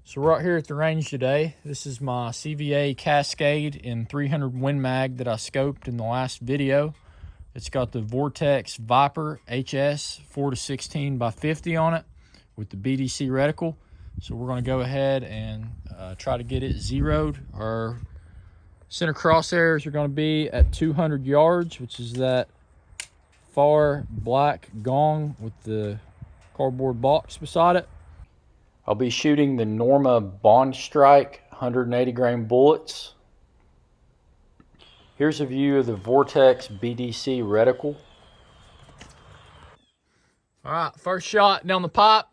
So we're out here at the range today. This is my CVA Cascade in 300 Win Mag that I scoped in the last video. It's got the Vortex Viper HS 4-16 by 50 on it with the BDC reticle. So we're going to go ahead and try to get it zeroed. Our center crosshairs are going to be at 200 yards, which is that far black gong with the cardboard box beside it. I'll be shooting the Norma Bond Strike 180 grain bullets. Here's a view of the Vortex BDC reticle. All right, first shot down the pipe.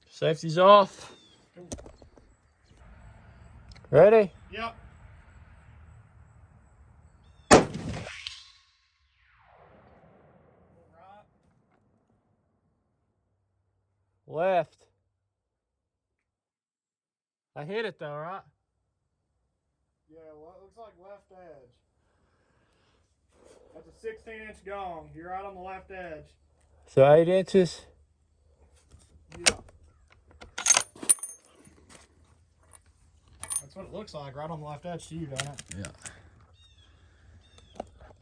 Safety's off. Ready? Yep. Left. I hit it though, right? Yeah, well, it looks like left edge. That's a 16-inch gong. You're right on the left edge. So 8 inches. Yeah. That's what it looks like, right on the left edge to you, don't it? Yeah.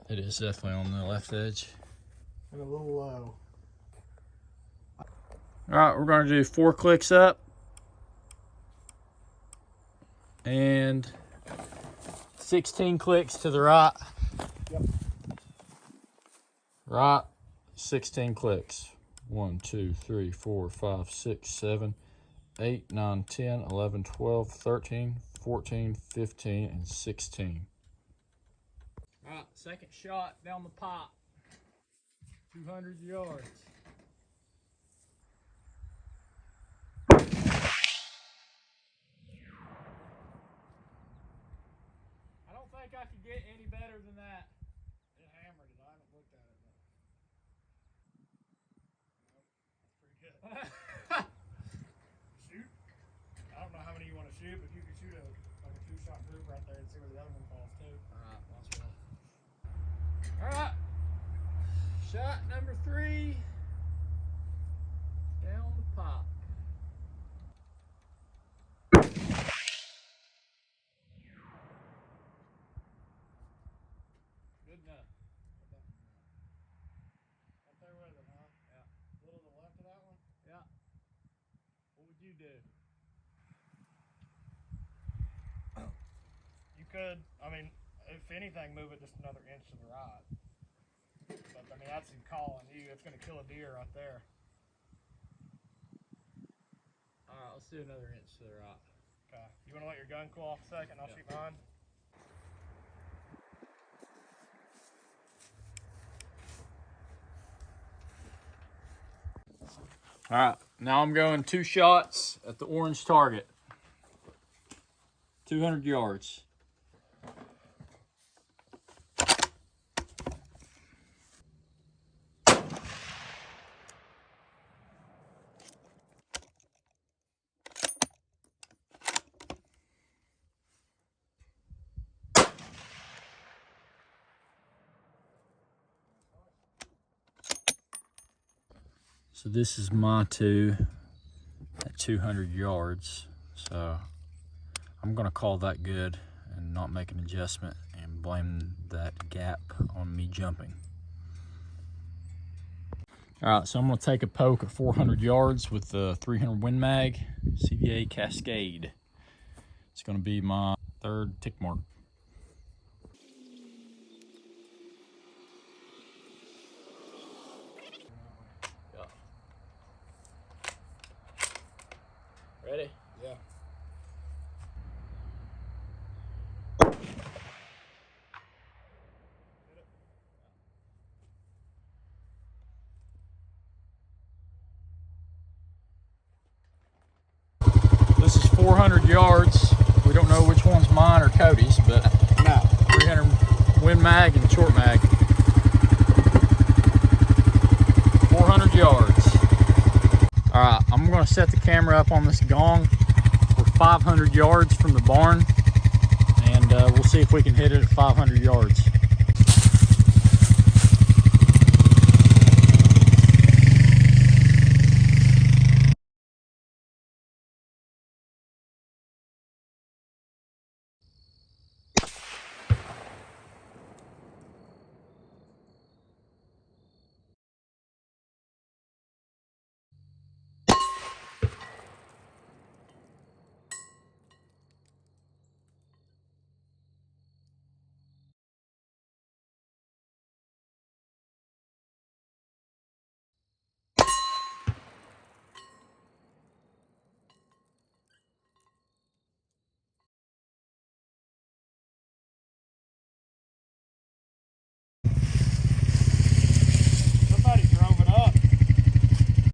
It is definitely on the left edge. And a little low. All right, we're going to do 4 clicks up and 16 clicks to the right. Yep. Right, 16 clicks. 1, 2, 3, 4, 5, 6, 7, 8, 9, 10, 11, 12, 13, 14, 15, and 16. All right, second shot down the pipe. 200 yards. I don't think I could get any better than that. It hammered it. I haven't looked at it. But... Nope, that's pretty good. Shoot. I don't know how many you want to shoot, but you can shoot like a 2-shot group right there and see where the other one falls too. Alright, watch it. Alright. Shot number 3. Down the pipe. Good enough. Up there with it, huh? Yeah. A little to the left of that one? Yeah. What would you do? You could, I mean, if anything, move it just another inch to the right. But, I mean, that's a call on you. It's going to kill a deer right there. Alright, let's do another inch to the right. Okay. You want to let your gun cool off a second? I'll shoot mine. Alright, now I'm going 2 shots at the orange target. 200 yards. So this is my 2 at 200 yards. So I'm gonna call that good and not make an adjustment and blame that gap on me jumping. All right, so I'm gonna take a poke at 400 yards with the 300 Win Mag CVA Cascade. It's gonna be my 3rd tick mark. Ready? Yeah. This is 400 yards. We don't know which one's mine or Cody's, but No. 300 Win Mag and short mag. 400 yards. All right, I'm gonna set the camera up on this gong. We're 500 yards from the barn, and we'll see if we can hit it at 500 yards.